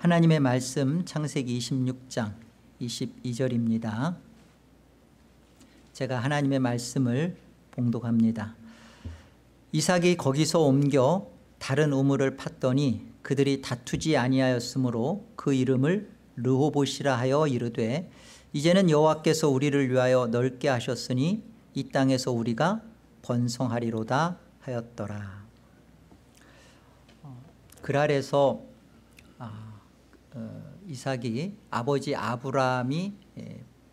하나님의 말씀 창세기 26장 22절입니다. 제가 하나님의 말씀을 봉독합니다. 이삭이 거기서 옮겨 다른 우물을 팠더니 그들이 다투지 아니하였으므로 그 이름을 르호봇이라 하여 이르되 이제는 여호와께서 우리를 위하여 넓게 하셨으니 이 땅에서 우리가 번성하리로다 하였더라. 그랄에서 이삭이 아버지 아브라함이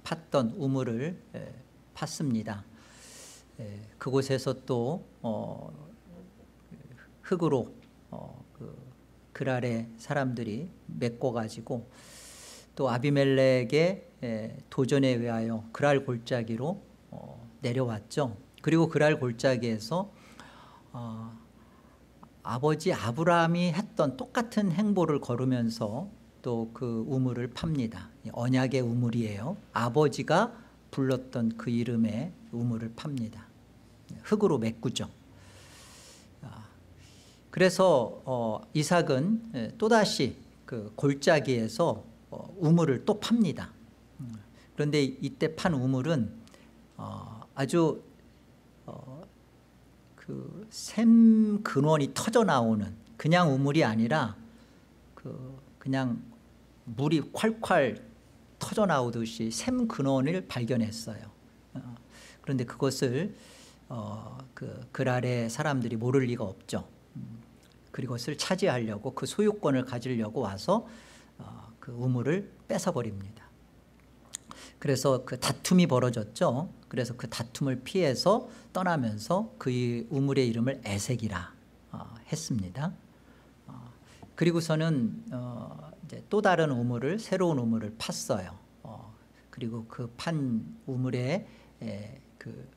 팠던 우물을 팠습니다. 그곳에서 또 흙으로 그랄의 사람들이 메꿔가지고 또 아비멜렉의 도전에 의하여 그랄 골짜기로 내려왔죠. 그리고 그랄 골짜기에서 아버지 아브라함이 했던 똑같은 행보를 걸으면서 또 그 우물을 팝니다. 언약의 우물이에요. 아버지가 불렀던 그 이름의 우물을 팝니다. 흙으로 메꾸죠. 그래서 이삭은 또다시 그 골짜기에서 우물을 또 팝니다. 그런데 이때 판 우물은 아주 그 샘 근원이 터져 나오는 그냥 우물이 아니라 그냥 물이 콸콸 터져 나오듯이 샘 근원을 발견했어요. 그런데 그것을 그랄의 사람들이 모를 리가 없죠. 그것을 차지하려고 그 소유권을 가지려고 와서 그 우물을 뺏어버립니다. 그래서 그 다툼이 벌어졌죠. 그래서 그 다툼을 피해서 떠나면서 그 우물의 이름을 에색이라 했습니다. 그리고서는 이제 또 다른 우물을 새로운 우물을 팠어요. 그리고 그 판 우물의 그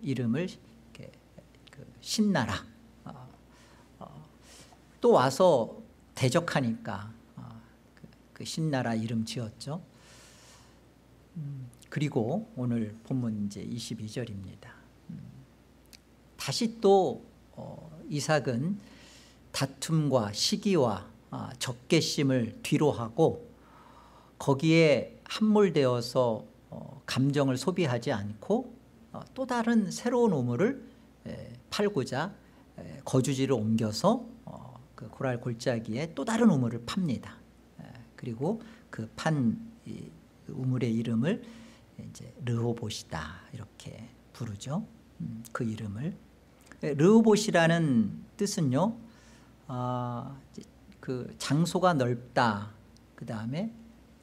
이름을 신나라. 또 와서 대적하니까 그 신나라 이름 지었죠. 그리고 오늘 본문 이제 22절입니다. 다시 또 이삭은 다툼과 시기와 적개심을 뒤로하고 거기에 함몰되어서 감정을 소비하지 않고 또 다른 새로운 우물을 팔고자 거주지를 옮겨서 그 고랄 골짜기에 또 다른 우물을 팝니다. 그리고 그 판 우물의 이름을 이제 르호봇이다 이렇게 부르죠. 그 이름을 르호봇이라는 뜻은요, 그 장소가 넓다. 그 다음에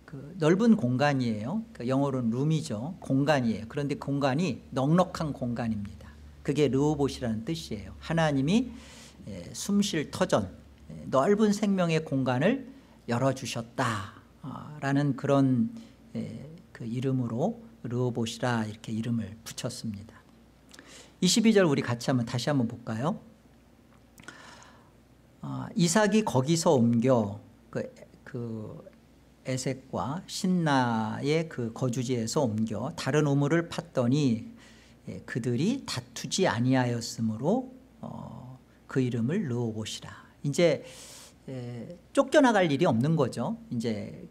그 넓은 공간이에요. 그 영어로는 룸이죠. 공간이에요. 그런데 공간이 넉넉한 공간입니다. 그게 르호봇이라는 뜻이에요. 하나님이 숨 쉴 터전, 넓은 생명의 공간을 열어주셨다라는 그런 그 이름으로 르호봇이라 이렇게 이름을 붙였습니다. 22절 우리 같이 다시 한번 볼까요? 이삭이 거기서 옮겨 그 에색과 신나의 그 거주지에서 옮겨 다른 우물을 팠더니 그들이 다투지 아니하였으므로 그 이름을 르호봇이라. 이제 쫓겨나갈 일이 없는 거죠. 이제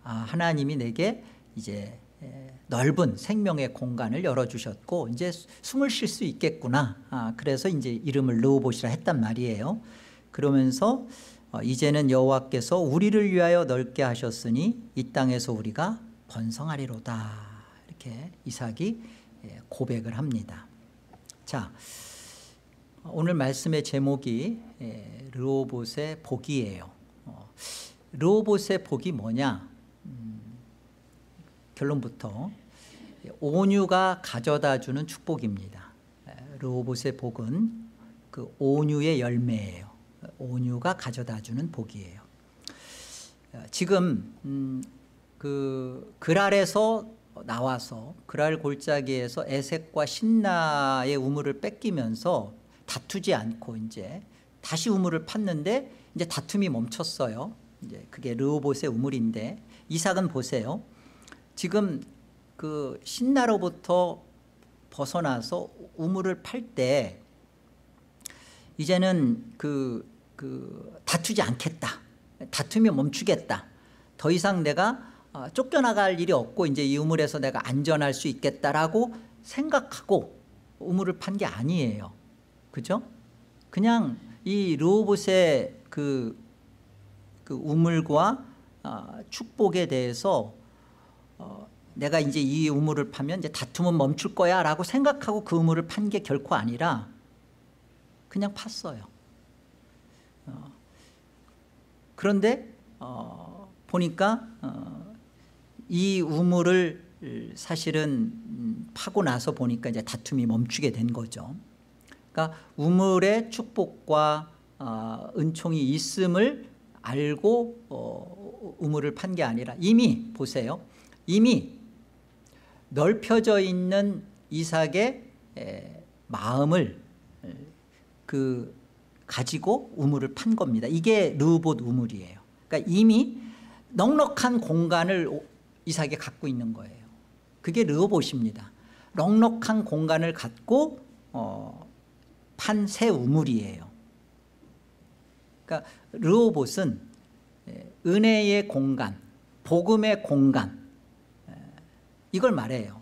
하나님이 내게 이제 넓은 생명의 공간을 열어주셨고 이제 숨을 쉴 수 있겠구나. 그래서 이제 이름을 르호봇이라 했단 말이에요. 그러면서 이제는 여호와께서 우리를 위하여 넓게 하셨으니 이 땅에서 우리가 번성하리로다. 이렇게 이삭이 고백을 합니다. 자, 오늘 말씀의 제목이 르호봇의 복이에요. 르호봇의 복이 뭐냐? 결론부터 온유가 가져다주는 축복입니다. 르호봇의 복은 그 온유의 열매예요. 온유가 가져다주는 복이에요. 지금 그 그랄에서 나와서 그랄 골짜기에서 에색과 신나의 우물을 뺏기면서 다투지 않고 이제 다시 우물을 팠는데 이제 다툼이 멈췄어요. 이제 그게 르호봇의 우물인데 이삭은 보세요. 지금 그 신나로부터 벗어나서 우물을 팔 때 이제는 다투지 않겠다. 다툼이 멈추겠다. 더 이상 내가 쫓겨나갈 일이 없고 이제 이 우물에서 내가 안전할 수 있겠다라고 생각하고 우물을 판 게 아니에요. 그죠? 그냥 이 르호봇의 그 우물과 축복에 대해서 내가 이제 이 우물을 파면 이제 다툼은 멈출 거야 라고 생각하고 그 우물을 판 게 결코 아니라 그냥 팠어요. 그런데 보니까 이 우물을 사실은 파고 나서 보니까 이제 다툼이 멈추게 된 거죠. 그러니까 우물에 축복과 은총이 있음을 알고 우물을 판 게 아니라 이미 보세요. 이미 넓혀져 있는 이삭의 마음을 가지고 우물을 판 겁니다. 이게 르호봇 우물이에요. 그러니까 이미 넉넉한 공간을 이삭이 갖고 있는 거예요. 그게 르호봇입니다. 넉넉한 공간을 갖고 판 새 우물이에요. 그러니까 르호봇은 은혜의 공간, 복음의 공간, 이걸 말해요.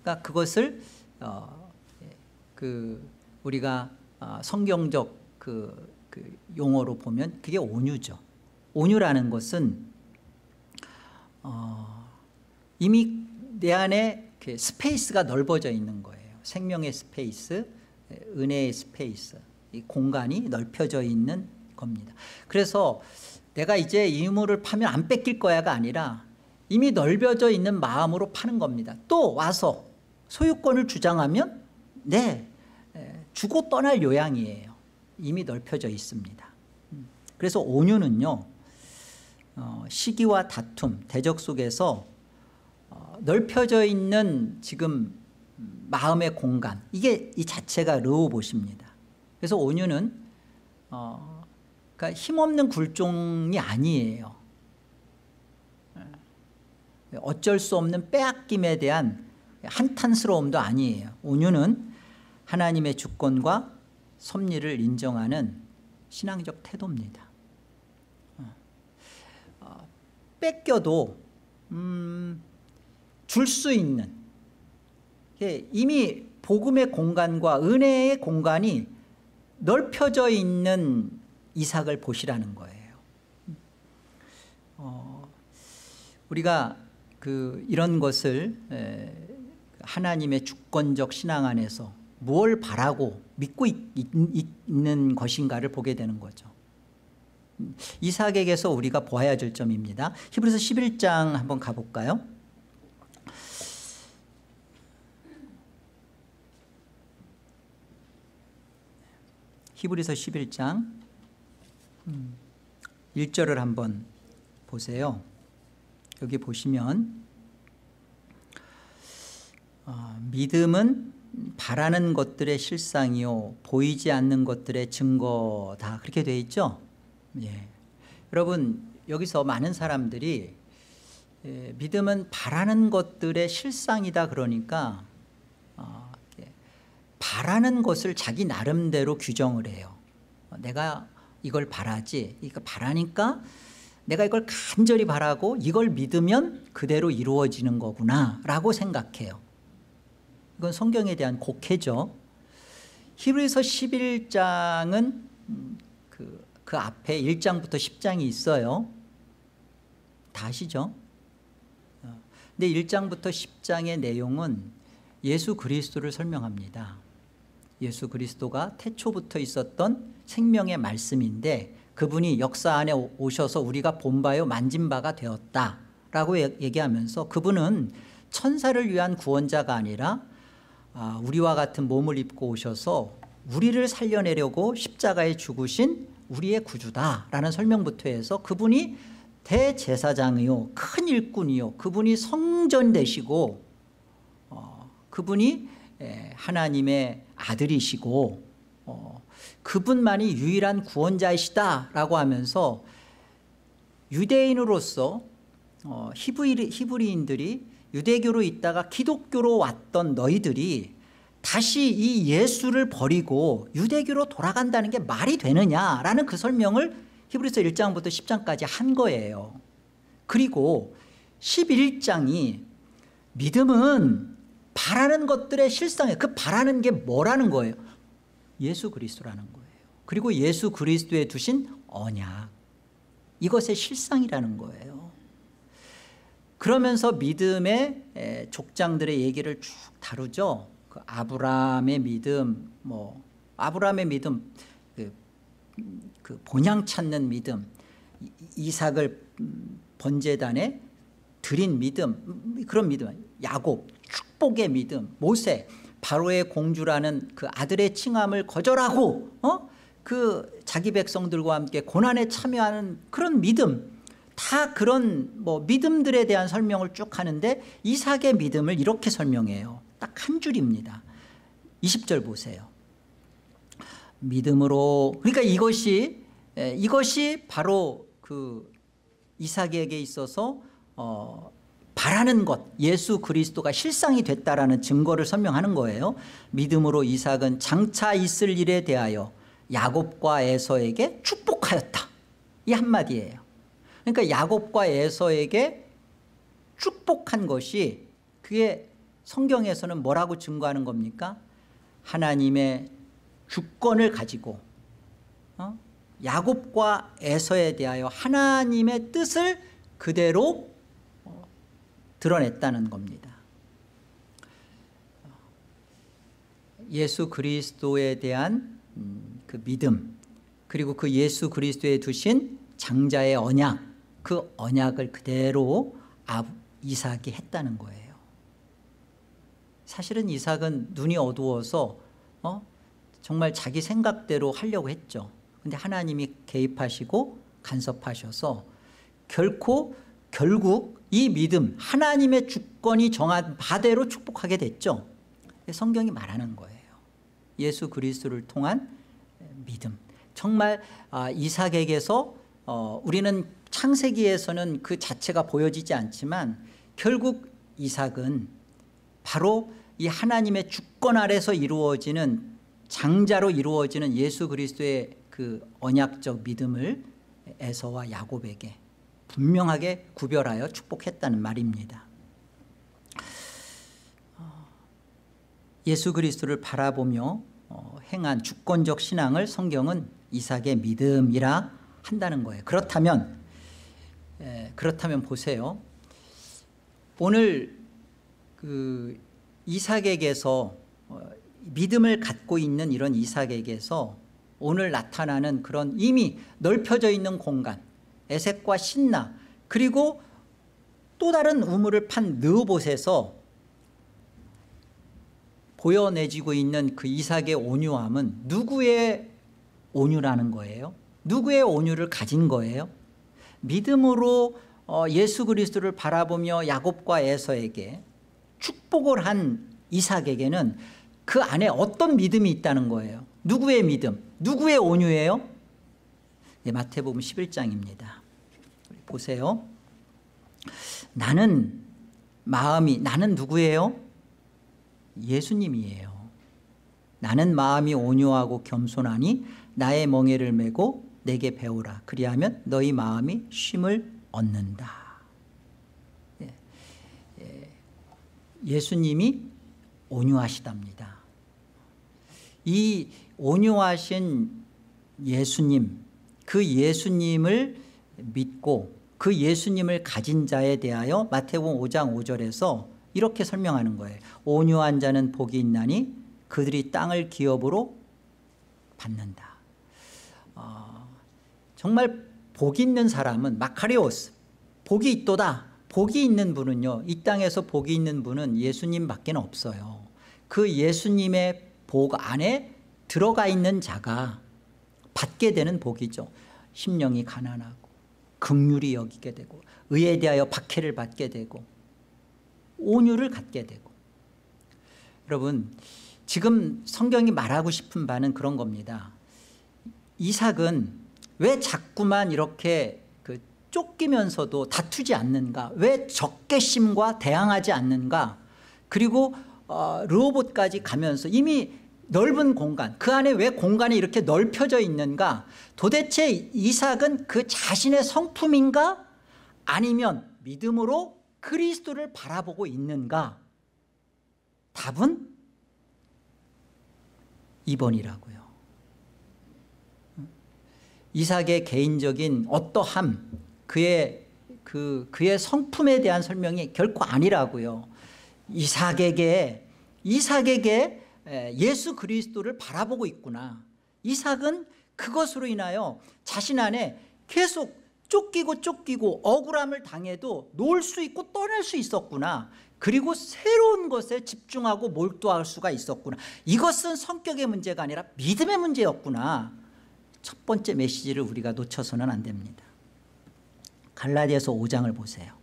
그러니까 그것을 우리가 성경적 그 용어로 보면 그게 온유죠. 온유라는 것은 이미 내 안에 스페이스가 넓어져 있는 거예요. 생명의 스페이스, 은혜의 스페이스, 이 공간이 넓혀져 있는 겁니다. 그래서 내가 이제 이 우물을 파면 안 뺏길 거야가 아니라 이미 넓혀져 있는 마음으로 파는 겁니다. 또 와서 소유권을 주장하면 네, 주고 떠날 요양이에요. 이미 넓혀져 있습니다. 그래서 온유는요, 시기와 다툼, 대적 속에서 넓혀져 있는 지금 마음의 공간, 이게 이 자체가 르호봇입니다. 그래서 온유는 그러니까 힘없는 굴종이 아니에요. 어쩔 수 없는 빼앗김에 대한 한탄스러움도 아니에요. 온유는 하나님의 주권과 섭리를 인정하는 신앙적 태도입니다. 뺏겨도 줄 수 있는, 이미 복음의 공간과 은혜의 공간이 넓혀져 있는 이삭을 보시라는 거예요. 우리가 이런 것을 하나님의 주권적 신앙 안에서 무엇을 바라고 믿고 있는 것인가를 보게 되는 거죠. 이삭에게서 우리가 보아야 될 점입니다. 히브리서 11장 한번 가볼까요? 히브리서 11장 1절을 한번 보세요. 여기 보시면 믿음은 바라는 것들의 실상이요 보이지 않는 것들의 증거다, 그렇게 되어 있죠. 예. 여러분, 여기서 많은 사람들이 믿음은 바라는 것들의 실상이다 그러니까 바라는 것을 자기 나름대로 규정을 해요. 내가 이걸 바라지, 이거 바라니까 내가 이걸 간절히 바라고 이걸 믿으면 그대로 이루어지는 거구나 라고 생각해요. 이건 성경에 대한 곡해죠. 히브리서 11장은 그 앞에 1장부터 10장이 있어요. 다 아시죠? 근데 1장부터 10장의 내용은 예수 그리스도를 설명합니다. 예수 그리스도가 태초부터 있었던 생명의 말씀인데 그분이 역사 안에 오셔서 우리가 본 바요 만진 바가 되었다라고 얘기하면서 그분은 천사를 위한 구원자가 아니라 우리와 같은 몸을 입고 오셔서 우리를 살려내려고 십자가에 죽으신 우리의 구주다라는 설명부터 해서 그분이 대제사장이요 큰 일꾼이요 그분이 성전 되시고 그분이 하나님의 아들이시고 그분만이 유일한 구원자이시다라고 하면서 유대인으로서 히브리인들이 유대교로 있다가 기독교로 왔던 너희들이 다시 이 예수를 버리고 유대교로 돌아간다는 게 말이 되느냐라는 그 설명을 히브리서 1장부터 10장까지 한 거예요. 그리고 11장이 믿음은 바라는 것들의 실상이에요. 그 바라는 게 뭐라는 거예요? 예수 그리스도라는 거예요. 그리고 예수 그리스도에 두신 언약, 이것의 실상이라는 거예요. 그러면서 믿음의 족장들의 얘기를 쭉 다루죠. 그 아브라함의 믿음, 아브라함의 믿음, 그 본향 찾는 믿음, 이삭을 번제단에 드린 믿음, 그런 믿음, 야곱 축복의 믿음, 모세 바로의 공주라는 그 아들의 칭함을 거절하고 그 자기 백성들과 함께 고난에 참여하는 그런 믿음, 다 그런 믿음들에 대한 설명을 쭉 하는데 이삭의 믿음을 이렇게 설명해요. 딱 한 줄입니다. 20절 보세요. 믿음으로, 그러니까 이것이 바로 그 이삭에게 있어서 바라는 것, 예수 그리스도가 실상이 됐다라는 증거를 설명하는 거예요. 믿음으로 이삭은 장차 있을 일에 대하여 야곱과 에서에게 축복하였다. 이 한마디예요. 그러니까 야곱과 에서에게 축복한 것이, 그게 성경에서는 뭐라고 증거하는 겁니까? 하나님의 주권을 가지고 야곱과 에서에 대하여 하나님의 뜻을 그대로 드러냈다는 겁니다. 예수 그리스도에 대한 그 믿음, 그리고 그 예수 그리스도에 두신 장자의 언약, 그 언약을 그대로 이삭이 했다는 거예요. 사실은 이삭은 눈이 어두워서 정말 자기 생각대로 하려고 했죠. 근데 하나님이 개입하시고 간섭하셔서 결국 이 믿음, 하나님의 주권이 정한 바대로 축복하게 됐죠. 성경이 말하는 거예요. 예수 그리스도를 통한 믿음. 정말 이삭에게서 우리는 창세기에서는 그 자체가 보여지지 않지만 결국 이삭은 바로 이 하나님의 주권 아래서 이루어지는, 장자로 이루어지는 예수 그리스도의 그 언약적 믿음을 에서와 야곱에게 분명하게 구별하여 축복했다는 말입니다. 예수 그리스도를 바라보며 행한 주권적 신앙을 성경은 이삭의 믿음이라 한다는 거예요. 그렇다면 보세요. 오늘 그 이삭에게서 믿음을 갖고 있는 이런 이삭에게서 오늘 나타나는 그런 이미 넓혀져 있는 공간, 에색과 신나, 그리고 또 다른 우물을 판 느봇에서 보여내지고 있는 그 이삭의 온유함은 누구의 온유라는 거예요? 누구의 온유를 가진 거예요? 믿음으로 예수 그리스도를 바라보며 야곱과 에서에게 축복을 한 이삭에게는 그 안에 어떤 믿음이 있다는 거예요? 누구의 믿음? 누구의 온유예요? 마태복음 11장입니다. 보세요. 나는 누구예요? 예수님이에요. 나는 마음이 온유하고 겸손하니 나의 멍에를 메고 내게 배우라. 그리하면 너희 마음이 쉼을 얻는다. 예수님이 온유하시답니다. 이 온유하신 예수님, 그 예수님을 믿고 그 예수님을 가진 자에 대하여 마태복음 5장 5절에서 이렇게 설명하는 거예요. 온유한 자는 복이 있나니 그들이 땅을 기업으로 받는다. 정말 복이 있는 사람은 마카리오스, 복이 있도다. 복이 있는 분은요, 이 땅에서 복이 있는 분은 예수님밖에 없어요. 그 예수님의 복 안에 들어가 있는 자가 받게 되는 복이죠. 심령이 가난하고 긍휼히 여기게 되고 의에 대하여 박해를 받게 되고 온유를 갖게 되고. 여러분, 지금 성경이 말하고 싶은 바는 그런 겁니다. 이삭은 왜 자꾸만 이렇게 쫓기면서도 다투지 않는가? 왜 적개심과 대항하지 않는가? 그리고 르호봇까지 가면서 이미 넓은 공간, 그 안에 왜 공간이 이렇게 넓혀져 있는가? 도대체 이삭은 그 자신의 성품인가? 아니면 믿음으로 그리스도를 바라보고 있는가? 답은 2번이라고요. 이삭의 개인적인 어떠함, 그의 성품에 대한 설명이 결코 아니라고요. 이삭에게 예수 그리스도를 바라보고 있구나. 이삭은 그것으로 인하여 자신 안에 계속 쫓기고 억울함을 당해도 놓을 수 있고 떠날 수 있었구나. 그리고 새로운 것에 집중하고 몰두할 수가 있었구나. 이것은 성격의 문제가 아니라 믿음의 문제였구나. 첫 번째 메시지를 우리가 놓쳐서는 안 됩니다. 갈라디아서 5장을 보세요.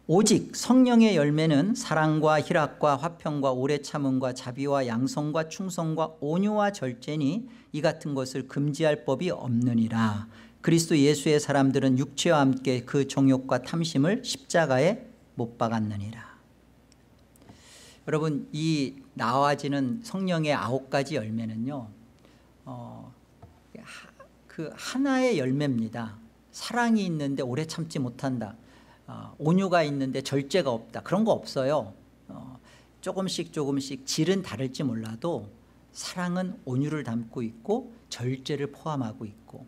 오직 성령의 열매는 사랑과 희락과 화평과 오래 참음과 자비와 양성과 충성과 온유와 절제니 이 같은 것을 금지할 법이 없느니라. 그리스도 예수의 사람들은 육체와 함께 그 정욕과 탐심을 십자가에 못 박았느니라. 여러분, 이 나와지는 성령의 9가지 열매는요, 그 하나의 열매입니다. 사랑이 있는데 오래 참지 못한다. 온유가 있는데 절제가 없다. 그런 거 없어요. 조금씩 질은 다를지 몰라도 사랑은 온유를 담고 있고 절제를 포함하고 있고.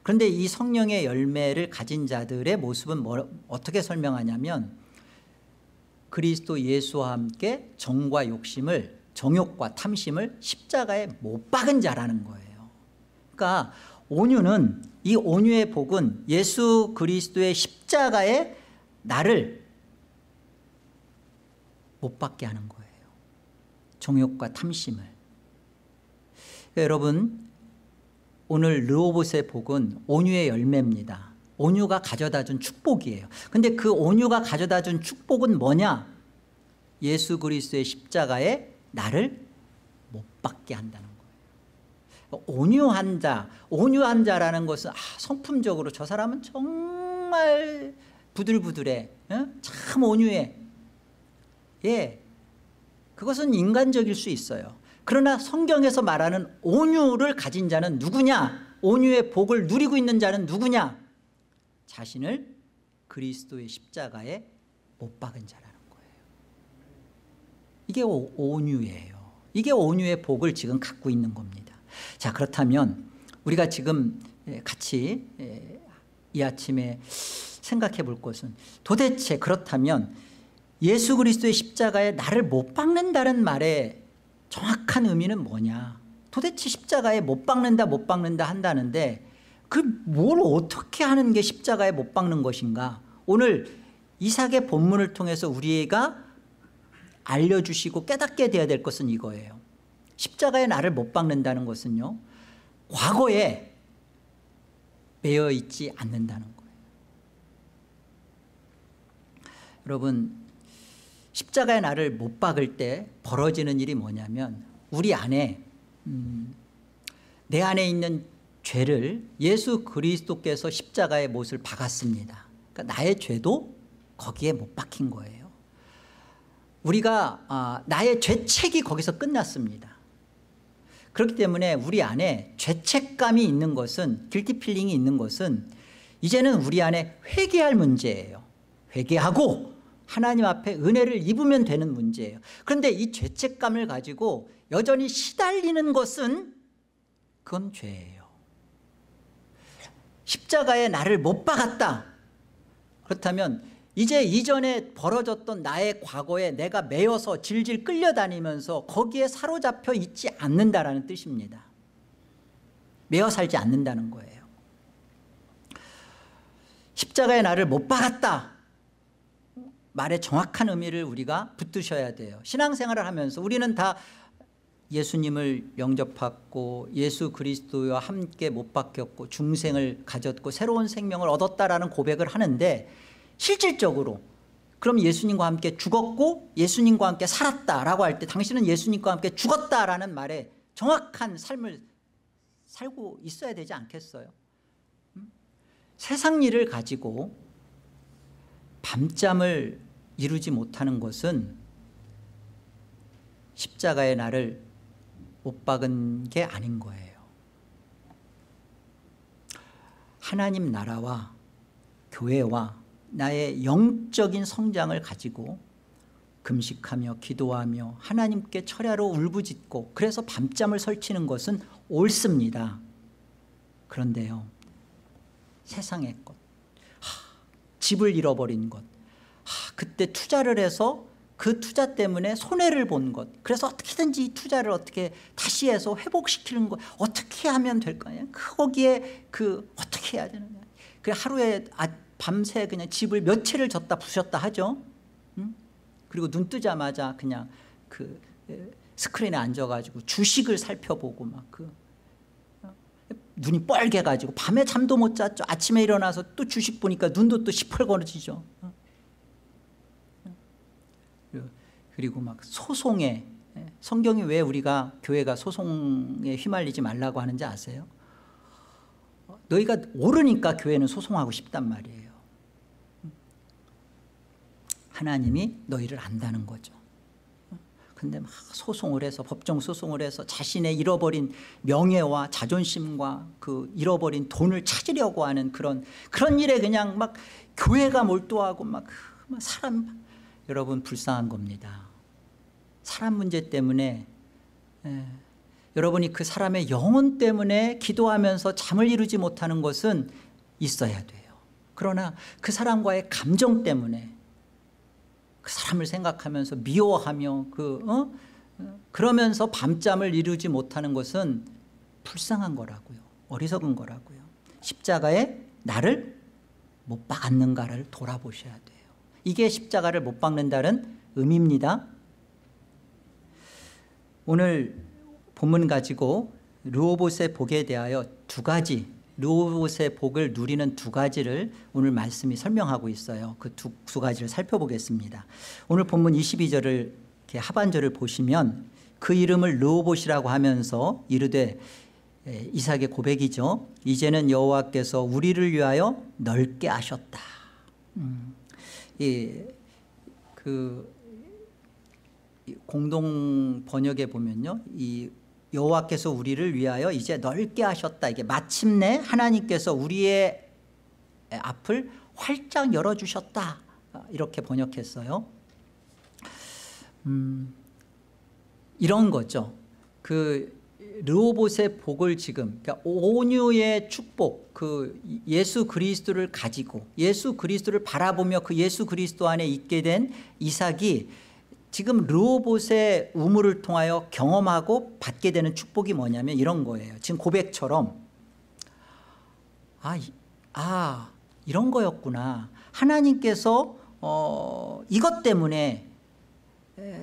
그런데 이 성령의 열매를 가진 자들의 모습은 어떻게 설명하냐면 그리스도 예수와 함께 정과 욕심을, 정욕과 탐심을 십자가에 못 박은 자라는 거예요. 그러니까 이 온유의 복은 예수 그리스도의 십자가에 나를 못 받게 하는 거예요. 정욕과 탐심을. 그러니까 여러분, 오늘 르호봇의 복은 온유의 열매입니다. 온유가 가져다 준 축복이에요. 그런데 그 온유가 가져다 준 축복은 뭐냐? 예수 그리스도의 십자가에 나를 못 받게 한다는 거예요. 온유한 자라는 것은 성품적으로 저 사람은 정말 부들부들해, 참 온유해. 예, 그것은 인간적일 수 있어요. 그러나 성경에서 말하는 온유를 가진 자는 누구냐? 온유의 복을 누리고 있는 자는 누구냐? 자신을 그리스도의 십자가에 못 박은 자라는 거예요. 이게 온유예요. 이게 온유의 복을 지금 갖고 있는 겁니다. 자, 그렇다면 우리가 지금 같이 이 아침에 생각해 볼 것은 도대체 그렇다면 예수 그리스도의 십자가에 나를 못 박는다는 말의 정확한 의미는 뭐냐? 도대체 십자가에 못 박는다 한다는데 그 뭘 어떻게 하는 게 십자가에 못 박는 것인가? 오늘 이삭의 본문을 통해서 우리가 알려주시고 깨닫게 돼야 될 것은 이거예요. 십자가에 나를 못 박는다는 것은요, 과거에 매여 있지 않는다는 거예요. 여러분, 십자가에 나를 못 박을 때 벌어지는 일이 뭐냐면 우리 안에 내 안에 있는 죄를 예수 그리스도께서 십자가에 못을 박았습니다. 그러니까 나의 죄도 거기에 못 박힌 거예요. 우리가 나의 죄책이 거기서 끝났습니다. 그렇기 때문에 우리 안에 죄책감이 있는 것은, 길티 필링이 있는 것은 이제는 우리 안에 회개할 문제예요. 회개하고 하나님 앞에 은혜를 입으면 되는 문제예요. 그런데 이 죄책감을 가지고 여전히 시달리는 것은 그건 죄예요. 십자가에 나를 못 박았다. 그렇다면 이제 이전에 벌어졌던 나의 과거에 내가 매여서 질질 끌려다니면서 거기에 사로잡혀 있지 않는다라는 뜻입니다. 매여 살지 않는다는 거예요. 십자가에 나를 못 박았다 말의 정확한 의미를 우리가 붙드셔야 돼요. 신앙생활을 하면서 우리는 다 예수님을 영접받고 예수 그리스도와 함께 못 박혔고 중생을 가졌고 새로운 생명을 얻었다라는 고백을 하는데, 실질적으로 그럼 예수님과 함께 죽었고 예수님과 함께 살았다라고 할 때 당신은 예수님과 함께 죽었다라는 말에 정확한 삶을 살고 있어야 되지 않겠어요? 세상 일을 가지고 밤잠을 이루지 못하는 것은 십자가의 나를 못 박은 게 아닌 거예요. 하나님 나라와 교회와 나의 영적인 성장을 가지고 금식하며 기도하며 하나님께 철야로 울부짖고 그래서 밤잠을 설치는 것은 옳습니다. 그런데요, 세상의 것, 집을 잃어버린 것, 그때 투자를 해서 그 투자 때문에 손해를 본 것, 그래서 어떻게든지 이 투자를 어떻게 다시 해서 회복시키는 것, 어떻게 하면 될까요? 거기에 어떻게 해야 되느냐. 그 하루에 밤새 그냥 집을 몇 채를 졌다 부셨다 하죠. 그리고 눈 뜨자마자 그냥 스크린에 앉아가지고 주식을 살펴보고 막 눈이 뻘개가지고 밤에 잠도 못 잤죠. 아침에 일어나서 또 주식 보니까 눈도 또 시펄거려지죠. 그리고 막 소송에, 성경이 왜 우리가 교회가 소송에 휘말리지 말라고 하는지 아세요? 너희가 옳으니까 교회는 소송하고 싶단 말이에요. 하나님이 너희를 안다는 거죠. 근데 막 소송을 해서, 법정 소송을 해서 자신의 잃어버린 명예와 자존심과 잃어버린 돈을 찾으려고 하는 그런 일에 그냥 막 교회가 몰두하고 막 사람, 여러분 불쌍한 겁니다. 사람 문제 때문에 여러분이 그 사람의 영혼 때문에 기도하면서 잠을 이루지 못하는 것은 있어야 돼요. 그러나 그 사람과의 감정 때문에 그 사람을 생각하면서 미워하며 그러면서 밤잠을 이루지 못하는 것은 불쌍한 거라고요. 어리석은 거라고요. 십자가에 나를 못 박았는가를 돌아보셔야 돼요. 이게 십자가를 못 박는다는 의미입니다. 오늘 본문 가지고 르호봇의 복에 대하여 두 가지, 르호봇의 복을 누리는 두 가지를 오늘 말씀이 설명하고 있어요. 그 두 가지를 살펴보겠습니다. 오늘 본문 22절을 이렇게 하반절을 보시면 그 이름을 르호봇이라고 하면서 이르되, 이삭의 고백이죠. 이제는 여호와께서 우리를 위하여 넓게 하셨다. 공동 번역에 보면요, 이 여호와께서 우리를 위하여 이제 넓게 하셨다. 이게 마침내 하나님께서 우리의 앞을 활짝 열어주셨다. 이렇게 번역했어요. 이런 거죠. 르호봇의 복을 지금, 그러니까 온유의 축복, 예수 그리스도를 가지고 예수 그리스도를 바라보며 그 예수 그리스도 안에 있게 된 이삭이 지금 르호봇의 우물을 통하여 경험하고 받게 되는 축복이 뭐냐면 이런 거예요. 지금 고백처럼 이런 거였구나. 하나님께서 이것 때문에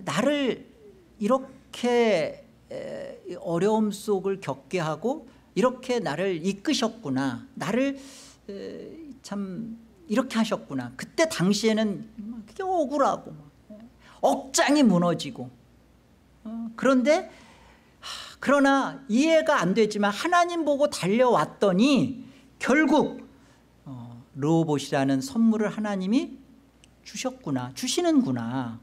나를 이렇게 어려움 속을 겪게 하고 이렇게 나를 이끄셨구나. 나를 참 이렇게 하셨구나. 그때 당시에는 그게 억울하고 억장이 무너지고 그런데 그러나 이해가 안 되지만 하나님 보고 달려왔더니 결국 르호봇이라는 선물을 하나님이 주셨구나, 주시는구나.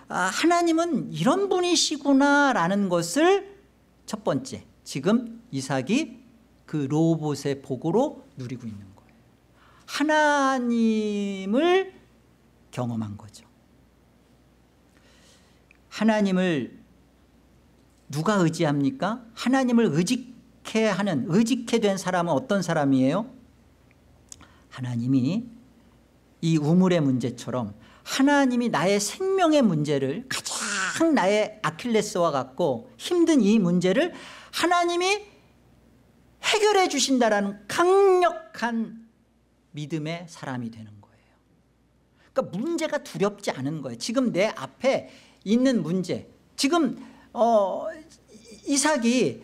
하나님은 이런 분이시구나 라는 것을 첫 번째, 지금 이삭이 그 르호봇의 복으로 누리고 있는 거예요. 하나님을 경험한 거죠. 하나님을 누가 의지합니까? 하나님을 의지케 된 사람은 어떤 사람이에요? 하나님이 이 우물의 문제처럼 하나님이 나의 생명의 문제를, 가장 나의 아킬레스와 같고 힘든 이 문제를 하나님이 해결해 주신다라는 강력한 믿음의 사람이 되는 거예요. 그러니까 문제가 두렵지 않은 거예요. 지금 내 앞에 있는 문제, 지금 이삭이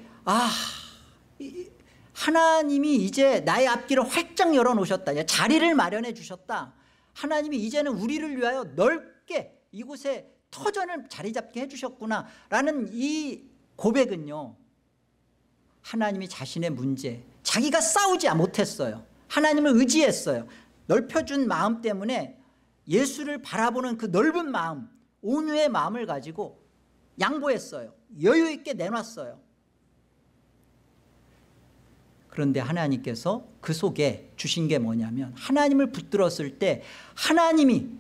하나님이 이제 나의 앞길을 활짝 열어놓으셨다, 자리를 마련해 주셨다, 하나님이 이제는 우리를 위하여 넓게 이곳에 터전을 자리 잡게 해주셨구나 라는 이 고백은요, 하나님이 자신의 문제, 자기가 싸우지 못했어요. 하나님을 의지했어요. 넓혀준 마음 때문에 예수를 바라보는 그 넓은 마음, 온유의 마음을 가지고 양보했어요. 여유 있게 내놨어요. 그런데 하나님께서 그 속에 주신 게 뭐냐면, 하나님을 붙들었을 때 하나님이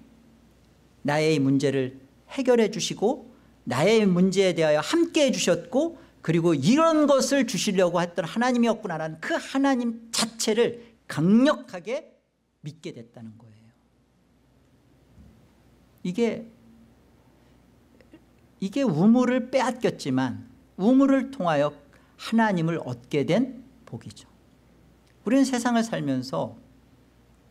나의 문제를 해결해 주시고 나의 문제에 대하여 함께 해 주셨고, 그리고 이런 것을 주시려고 했던 하나님이었구나라는 그 하나님 자체를 강력하게 믿게 됐다는 거예요. 이게 우물을 빼앗겼지만 우물을 통하여 하나님을 얻게 된 복이죠. 우리는 세상을 살면서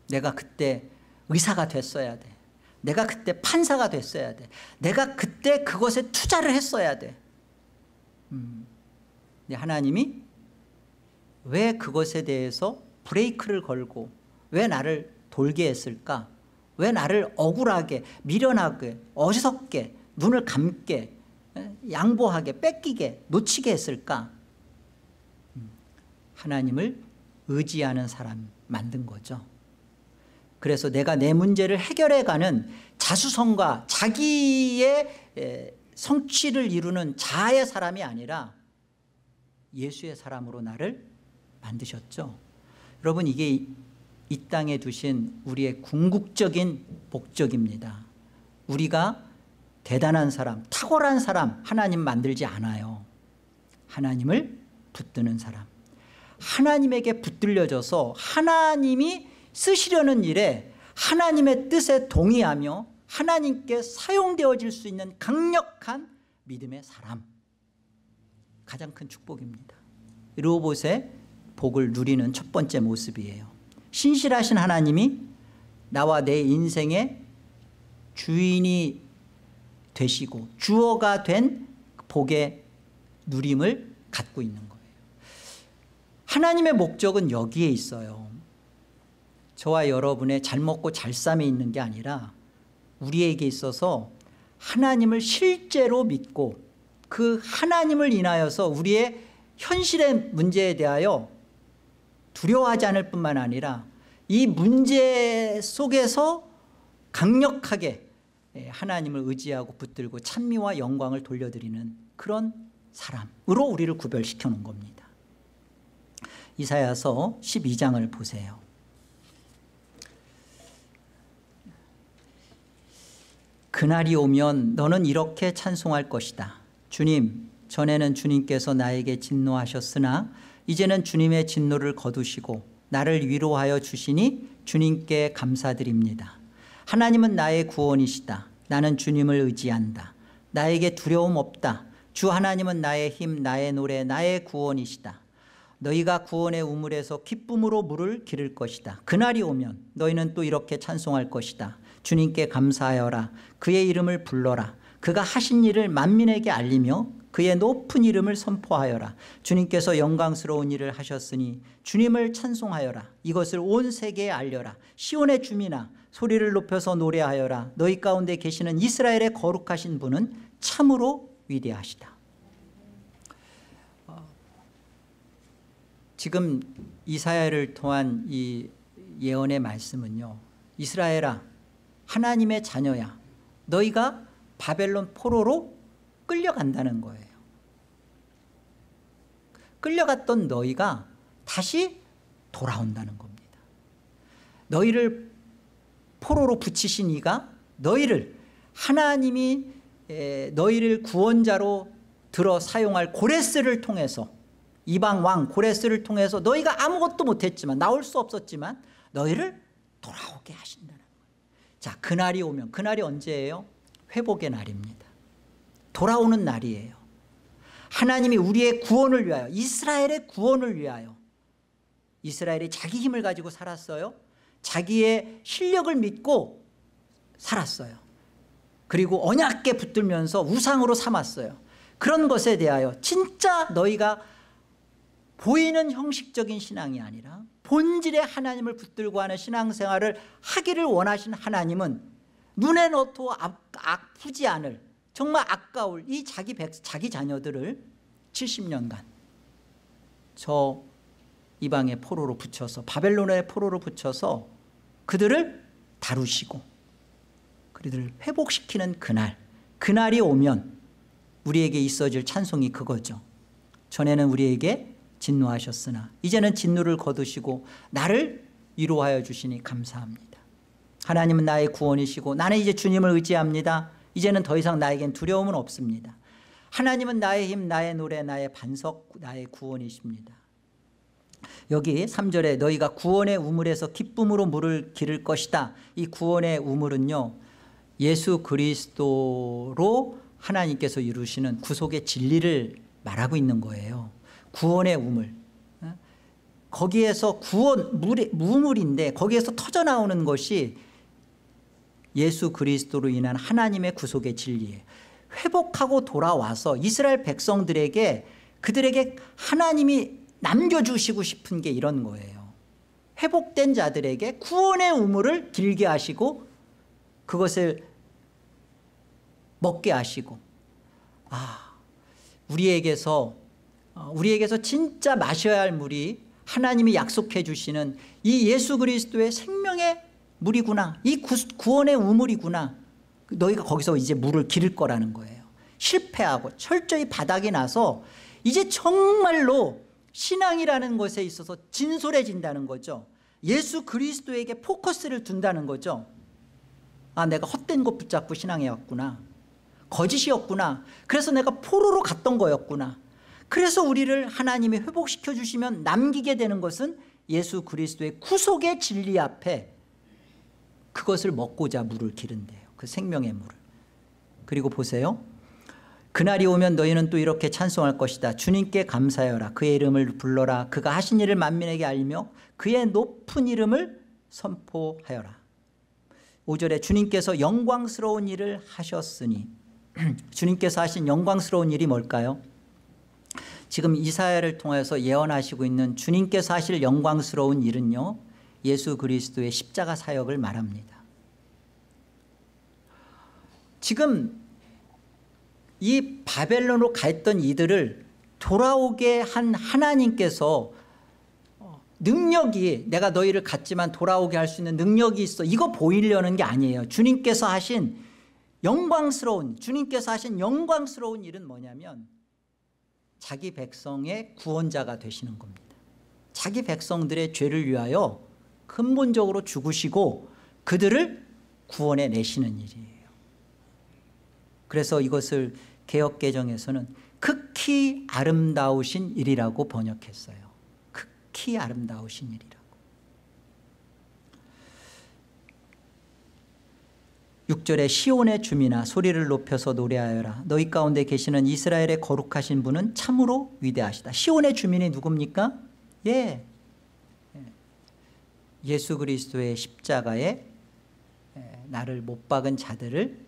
내가 그때 의사가 됐어야 돼, 내가 그때 판사가 됐어야 돼, 내가 그때 그것에 투자를 했어야 돼. 근데 하나님이 왜 그것에 대해서 브레이크를 걸고 왜 나를 돌게 했을까? 왜 나를 억울하게, 미련하게, 어리석게, 눈을 감게, 양보하게, 뺏기게, 놓치게 했을까? 하나님을 의지하는 사람 만든 거죠. 그래서 내가 내 문제를 해결해가는 자수성가, 자기의 성취를 이루는 자아의 사람이 아니라 예수의 사람으로 나를 만드셨죠. 여러분, 이게 이 땅에 두신 우리의 궁극적인 목적입니다. 우리가 대단한 사람, 탁월한 사람 하나님 만들지 않아요. 하나님을 붙드는 사람, 하나님에게 붙들려져서 하나님이 쓰시려는 일에 하나님의 뜻에 동의하며 하나님께 사용되어질 수 있는 강력한 믿음의 사람, 가장 큰 축복입니다. 르호봇의 복을 누리는 첫 번째 모습이에요. 신실하신 하나님이 나와 내 인생의 주인이 되시고 주어가 된 복의 누림을 갖고 있는 거예요. 하나님의 목적은 여기에 있어요. 저와 여러분의 잘 먹고 잘 쌈에 있는 게 아니라 우리에게 있어서 하나님을 실제로 믿고 그 하나님을 인하여서 우리의 현실의 문제에 대하여 두려워하지 않을 뿐만 아니라 이 문제 속에서 강력하게 하나님을 의지하고 붙들고 찬미와 영광을 돌려드리는 그런 사람으로 우리를 구별시켜 놓은 겁니다. 이사야서 12장을 보세요. 그날이 오면 너는 이렇게 찬송할 것이다. 주님, 전에는 주님께서 나에게 진노하셨으나 이제는 주님의 진노를 거두시고 나를 위로하여 주시니 주님께 감사드립니다. 하나님은 나의 구원이시다. 나는 주님을 의지한다. 나에게 두려움 없다. 주 하나님은 나의 힘, 나의 노래, 나의 구원이시다. 너희가 구원의 우물에서 기쁨으로 물을 기를 것이다. 그날이 오면 너희는 또 이렇게 찬송할 것이다. 주님께 감사하여라. 그의 이름을 불러라. 그가 하신 일을 만민에게 알리며 그의 높은 이름을 선포하여라. 주님께서 영광스러운 일을 하셨으니 주님을 찬송하여라. 이것을 온 세계에 알려라. 시온의 주민아, 소리를 높여서 노래하여라. 너희 가운데 계시는 이스라엘의 거룩하신 분은 참으로 위대하시다. 지금 이사야를 통한 이 예언의 말씀은요, 이스라엘아, 하나님의 자녀야, 너희가 바벨론 포로로 끌려간다는 거예요. 끌려갔던 너희가 다시 돌아온다는 겁니다. 너희를 포로로 붙이신 이가 너희를, 하나님이 너희를 구원자로 들어 사용할 고레스를 통해서, 이방 왕 고레스를 통해서 너희가 아무것도 못했지만, 나올 수 없었지만 너희를 돌아오게 하신다는 거예요. 자, 그날이 오면, 그날이 언제예요? 회복의 날입니다. 돌아오는 날이에요. 하나님이 우리의 구원을 위하여, 이스라엘의 구원을 위하여, 이스라엘이 자기 힘을 가지고 살았어요. 자기의 실력을 믿고 살았어요. 그리고 언약궤 붙들면서 우상으로 삼았어요. 그런 것에 대하여 진짜 너희가 보이는 형식적인 신앙이 아니라 본질의 하나님을 붙들고 하는 신앙생활을 하기를 원하신 하나님은 눈에 넣어도 아프지 않을, 정말 아까울 이 자기 자녀들을 70년간 저 이방의 포로로 붙여서, 바벨론의 포로로 붙여서 그들을 다루시고 그들을 회복시키는 그날, 그날이 오면 우리에게 있어질 찬송이 그거죠. 전에는 우리에게 진노하셨으나 이제는 진노를 거두시고 나를 위로하여 주시니 감사합니다. 하나님은 나의 구원이시고 나는 이제 주님을 의지합니다. 이제는 더 이상 나에겐 두려움은 없습니다. 하나님은 나의 힘, 나의 노래, 나의 반석, 나의 구원이십니다. 여기 3절에 너희가 구원의 우물에서 기쁨으로 물을 기를 것이다. 이 구원의 우물은요, 예수 그리스도로 하나님께서 이루시는 구속의 진리를 말하고 있는 거예요. 구원의 우물. 거기에서 구원, 우물인데 거기에서 터져나오는 것이 예수 그리스도로 인한 하나님의 구속의 진리예요. 회복하고 돌아와서 이스라엘 백성들에게 그들에게 하나님이 남겨주시고 싶은 게 이런 거예요. 회복된 자들에게 구원의 우물을 길게 하시고 그것을 먹게 하시고, 우리에게서 진짜 마셔야 할 물이 하나님이 약속해 주시는 이 예수 그리스도의 생명의 물이구나, 이 구원의 우물이구나. 너희가 거기서 이제 물을 기를 거라는 거예요. 실패하고 철저히 바닥이 나서 이제 정말로 신앙이라는 것에 있어서 진솔해진다는 거죠. 예수 그리스도에게 포커스를 둔다는 거죠. 내가 헛된 것 붙잡고 신앙해왔구나, 거짓이었구나, 그래서 내가 포로로 갔던 거였구나. 그래서 우리를 하나님이 회복시켜 주시면 남기게 되는 것은 예수 그리스도의 구속의 진리 앞에 그것을 먹고자 물을 기른대요. 그 생명의 물을. 그리고 보세요. 그날이 오면 너희는 또 이렇게 찬송할 것이다. 주님께 감사하여라. 그의 이름을 불러라. 그가 하신 일을 만민에게 알리며 그의 높은 이름을 선포하여라. 5절에 주님께서 영광스러운 일을 하셨으니, 주님께서 하신 영광스러운 일이 뭘까요? 지금 이사야를 통해서 예언하시고 있는 주님께서 하실 영광스러운 일은요, 예수 그리스도의 십자가 사역을 말합니다. 지금 이 바벨론으로 갔던 이들을 돌아오게 한 하나님께서 능력이, 내가 너희를 갔지만 돌아오게 할 수 있는 능력이 있어, 이거 보이려는 게 아니에요. 주님께서 하신 영광스러운 일은 뭐냐면 자기 백성의 구원자가 되시는 겁니다. 자기 백성들의 죄를 위하여 근본적으로 죽으시고 그들을 구원해 내시는 일이에요. 그래서 이것을 개역개정에서는 극히 아름다우신 일이라고 번역했어요. 극히 아름다우신 일이라고. 6절에 시온의 주민아 소리를 높여서 노래하여라. 너희 가운데 계시는 이스라엘의 거룩하신 분은 참으로 위대하시다. 시온의 주민이 누굽니까? 예수 그리스도의 십자가에 나를 못 박은 자들을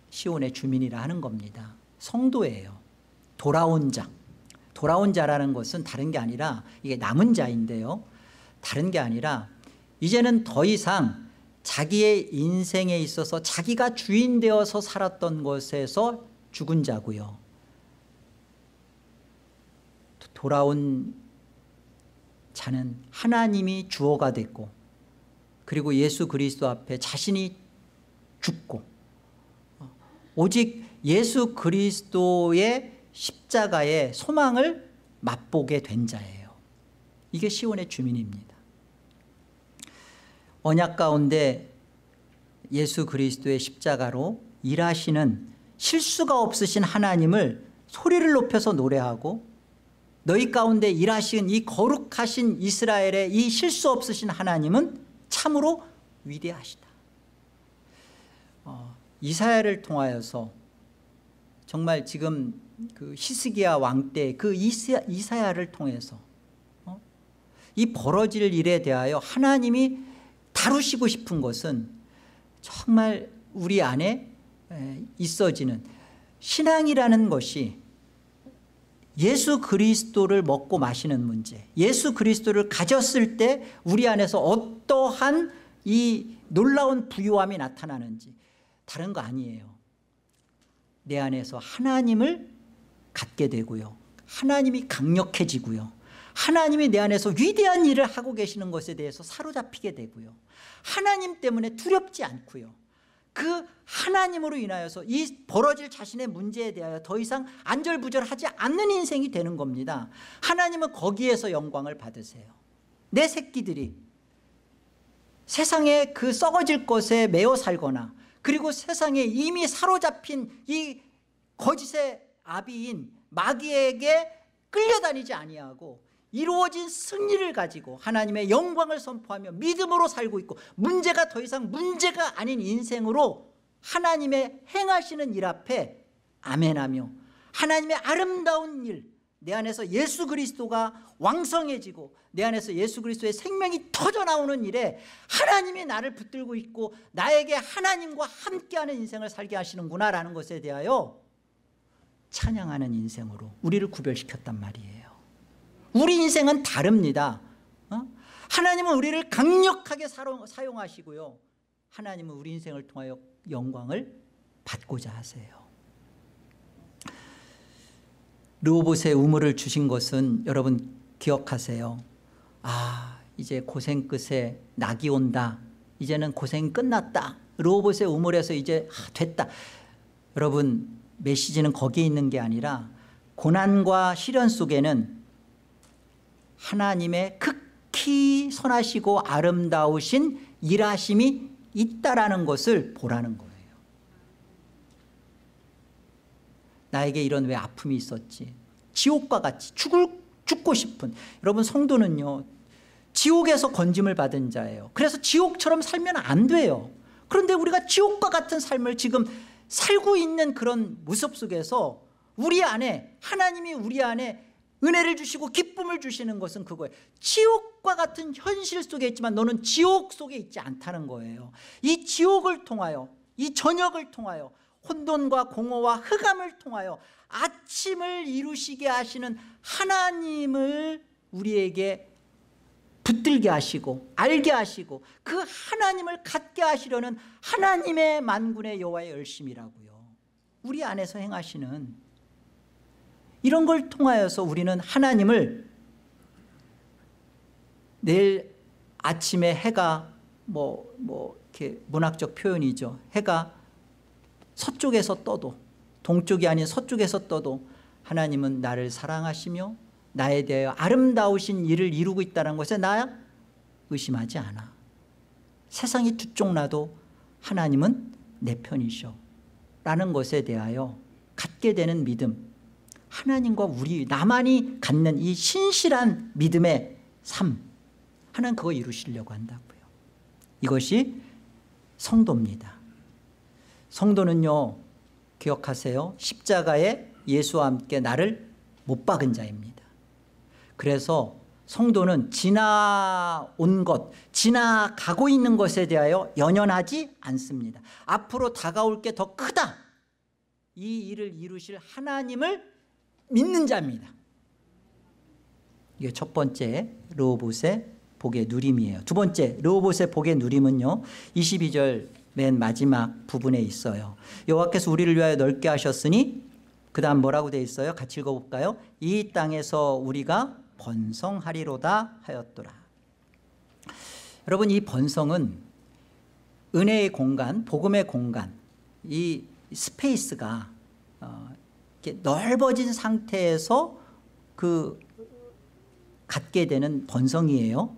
시온의 주민이라 하는 겁니다. 성도예요. 돌아온 자. 돌아온 자라는 것은 다른 게 아니라, 이게 남은 자인데요, 다른 게 아니라 이제는 더 이상 자기의 인생에 있어서 자기가 주인 되어서 살았던 것에서 죽은 자고요. 돌아온 자는 하나님이 주어가 됐고, 그리고 예수 그리스도 앞에 자신이 죽고 오직 예수 그리스도의 십자가의 소망을 맛보게 된 자예요. 이게 시온의 주민입니다. 언약 가운데 예수 그리스도의 십자가로 일하시는 실수가 없으신 하나님을 소리를 높여서 노래하고, 너희 가운데 일하신 이 거룩하신 이스라엘의 이 실수 없으신 하나님은 참으로 위대하시다. 이사야를 통하여서 정말 지금 그 히스기야 왕 때 그 이사야를 통해서 이 벌어질 일에 대하여 하나님이 다루시고 싶은 것은 정말 우리 안에 있어지는 신앙이라는 것이 예수 그리스도를 먹고 마시는 문제, 예수 그리스도를 가졌을 때 우리 안에서 어떠한 이 놀라운 부유함이 나타나는지, 다른 거 아니에요. 내 안에서 하나님을 갖게 되고요, 하나님이 강력해지고요, 하나님이 내 안에서 위대한 일을 하고 계시는 것에 대해서 사로잡히게 되고요, 하나님 때문에 두렵지 않고요, 그 하나님으로 인하여서 이 벌어질 자신의 문제에 대하여 더 이상 안절부절하지 않는 인생이 되는 겁니다. 하나님은 거기에서 영광을 받으세요. 내 새끼들이 세상의 그 썩어질 것에 매여 살거나, 그리고 세상에 이미 사로잡힌 이 거짓의 아비인 마귀에게 끌려다니지 아니하고 이루어진 승리를 가지고 하나님의 영광을 선포하며 믿음으로 살고 있고, 문제가 더 이상 문제가 아닌 인생으로 하나님의 행하시는 일 앞에 아멘하며 하나님의 아름다운 일, 내 안에서 예수 그리스도가 왕성해지고 내 안에서 예수 그리스도의 생명이 터져나오는 일에 하나님이 나를 붙들고 있고 나에게 하나님과 함께하는 인생을 살게 하시는구나라는 것에 대하여 찬양하는 인생으로 우리를 구별시켰단 말이에요. 우리 인생은 다릅니다. 하나님은 우리를 강력하게 사용하시고요, 하나님은 우리 인생을 통하여 영광을 받고자 하세요. 르호봇의 우물을 주신 것은 여러분 기억하세요. 이제 고생 끝에 낙이 온다, 이제는 고생 끝났다, 르호봇의 우물에서 이제 됐다. 여러분, 메시지는 거기에 있는 게 아니라 고난과 시련 속에는 하나님의 극히 선하시고 아름다우신 일하심이 있다라는 것을 보라는 거예요. 나에게 이런 왜 아픔이 있었지, 지옥과 같이 죽고 싶은, 여러분 성도는요 지옥에서 건짐을 받은 자예요. 그래서 지옥처럼 살면 안 돼요. 그런데 우리가 지옥과 같은 삶을 지금 살고 있는 그런 모습 속에서 우리 안에 하나님이 우리 안에 은혜를 주시고 기쁨을 주시는 것은 그거예요. 지옥과 같은 현실 속에 있지만 너는 지옥 속에 있지 않다는 거예요. 이 지옥을 통하여, 이 저녁을 통하여, 혼돈과 공허와 흑암을 통하여 아침을 이루시게 하시는 하나님을 우리에게 붙들게 하시고 알게 하시고 그 하나님을 갖게 하시려는 하나님의 만군의 여호와의 열심이라고요. 우리 안에서 행하시는 이런 걸 통하여서 우리는 하나님을, 내일 아침에 해가 이렇게 문학적 표현이죠, 해가 서쪽에서 떠도, 동쪽이 아닌 서쪽에서 떠도 하나님은 나를 사랑하시며 나에 대하여 아름다우신 일을 이루고 있다는 것에 나 의심하지 않아. 세상이 두쪽나도 하나님은 내 편이셔 라는 것에 대하여 갖게 되는 믿음, 하나님과 나만이 갖는 이 신실한 믿음의 삶, 하나님 그거 이루시려고 한다고요. 이것이 성도입니다. 성도는요, 기억하세요, 십자가에 예수와 함께 나를 못 박은 자입니다. 그래서 성도는 지나온 것, 지나가고 있는 것에 대하여 연연하지 않습니다. 앞으로 다가올 게 더 크다, 이 일을 이루실 하나님을 믿는 자입니다. 이게 첫 번째 르호봇의 복의 누림이에요. 두 번째 르호봇의 복의 누림은요, 22절 맨 마지막 부분에 있어요. 여호와께서 우리를 위하여 넓게 하셨으니, 그 다음 뭐라고 되어 있어요? 같이 읽어볼까요? 이 땅에서 우리가 번성하리로다 하였더라. 여러분, 이 번성은 은혜의 공간, 복음의 공간, 이 스페이스가 이렇게 넓어진 상태에서 갖게 되는 번성이에요.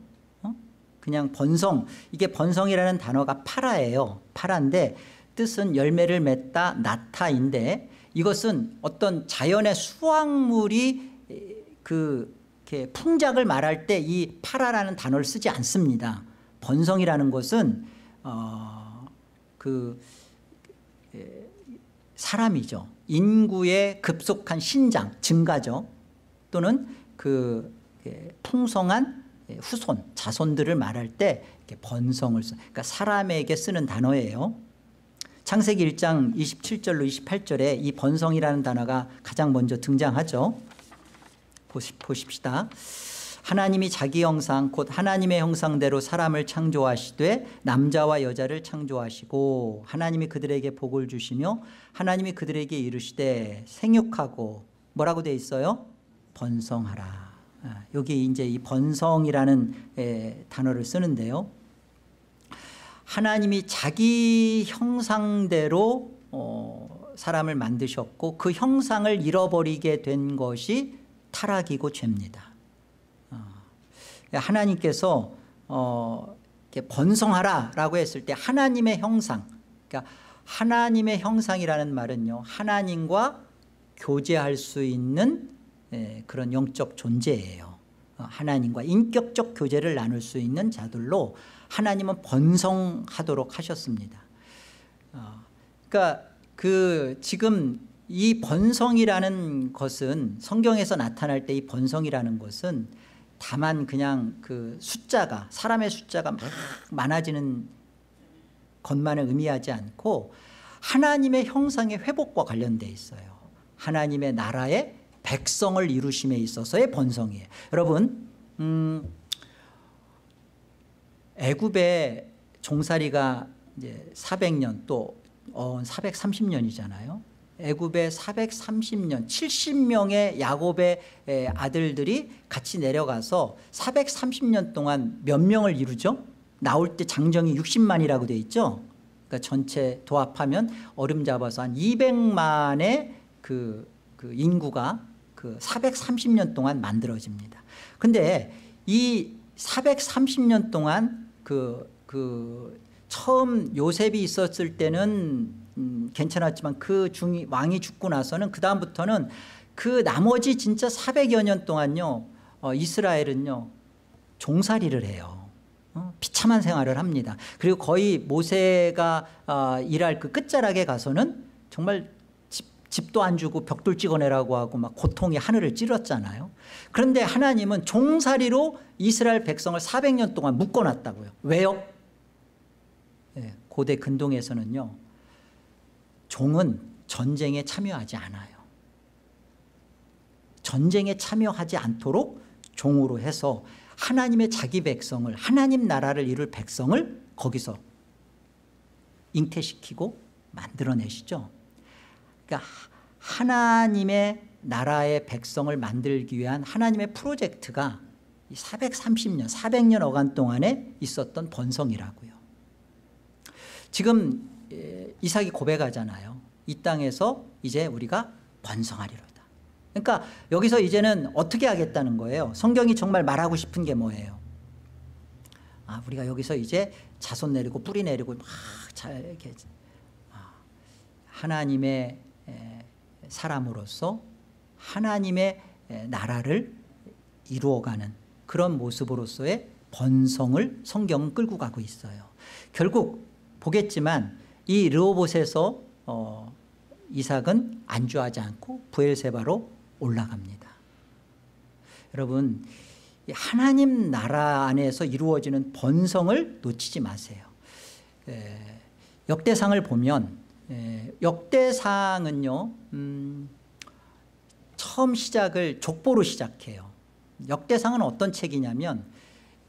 그냥 번성, 이게 번성이라는 단어가 파라예요. 파라인데 뜻은 열매를 맺다, 나타인데, 이것은 어떤 자연의 수확물이 이렇게 풍작을 말할 때 이 파라라는 단어를 쓰지 않습니다. 번성이라는 것은 사람이죠. 인구의 급속한 신장, 증가죠. 또는 풍성한 후손, 자손들을 말할 때 이렇게 번성을 그러니까 사람에게 쓰는 단어예요. 창세기 1장 27절로 28절에 이 번성이라는 단어가 가장 먼저 등장하죠. 보십시다. 하나님이 자기 형상 곧 하나님의 형상대로 사람을 창조하시되 남자와 여자를 창조하시고 하나님이 그들에게 복을 주시며 하나님이 그들에게 이르시되 생육하고 뭐라고 되어 있어요? 번성하라. 여기 이제 이 번성이라는 단어를 쓰는데요, 하나님이 자기 형상대로 사람을 만드셨고 그 형상을 잃어버리게 된 것이 타락이고 죄입니다. 하나님께서 번성하라 라고 했을 때 하나님의 형상, 그러니까 하나님의 형상이라는 말은요, 하나님과 교제할 수 있는 그런 영적 존재예요. 하나님과 인격적 교제를 나눌 수 있는 자들로 하나님은 번성하도록 하셨습니다. 그러니까 지금 이 번성이라는 것은, 성경에서 나타날 때 이 번성이라는 것은 다만 그냥 사람의 숫자가 막 많아지는 것만을 의미하지 않고 하나님의 형상의 회복과 관련되어 있어요. 하나님의 나라의 백성을 이루심에 있어서의 번성이에요. 여러분, 애굽의 종살이가 이제 400년 또 430년이잖아요. 애굽의 430년 70명의 야곱의 아들들이 같이 내려가서 430년 동안 몇 명을 이루죠? 나올 때 장정이 60만이라고 돼 있죠. 그러니까 전체 도합하면 어림 잡아서 한 200만의 그 인구가 430년 동안 만들어집니다. 근데 이 430년 동안 처음 요셉이 있었을 때는 괜찮았지만 왕이 죽고 나서는 그 다음부터는 나머지 진짜 400여 년 동안요, 이스라엘은요 종살이를 해요. 비참한 생활을 합니다. 그리고 거의 모세가 일할 그 끝자락에 가서는 정말 집도 안 주고 벽돌 찍어내라고 하고 막 고통이 하늘을 찌렀잖아요. 그런데 하나님은 종살이로 이스라엘 백성을 400년 동안 묶어놨다고요. 왜요? 고대 근동에서는요, 종은 전쟁에 참여하지 않아요. 전쟁에 참여하지 않도록 종으로 해서 하나님의 자기 백성을, 하나님 나라를 이룰 백성을 거기서 잉태시키고 만들어내시죠. 그러니까 하나님의 나라의 백성을 만들기 위한 하나님의 프로젝트가 430년, 400년 어간 동안에 있었던 번성이라고요. 지금 이삭이 고백하잖아요. 이 땅에서 이제 우리가 번성하리로다. 그러니까 여기서 이제는 어떻게 하겠다는 거예요? 성경이 정말 말하고 싶은 게 뭐예요? 우리가 여기서 이제 자손 내리고 뿌리 내리고 막 잘 이렇게 하나님의 사람으로서 하나님의 나라를 이루어가는 그런 모습으로서의 번성을 성경은 끌고 가고 있어요. 결국 보겠지만 이 르호봇에서 이삭은 안주하지 않고 브엘세바로 올라갑니다. 여러분, 하나님 나라 안에서 이루어지는 번성을 놓치지 마세요. 역대상을 보면 역대상은요, 처음 시작을 족보로 시작해요. 역대상은 어떤 책이냐면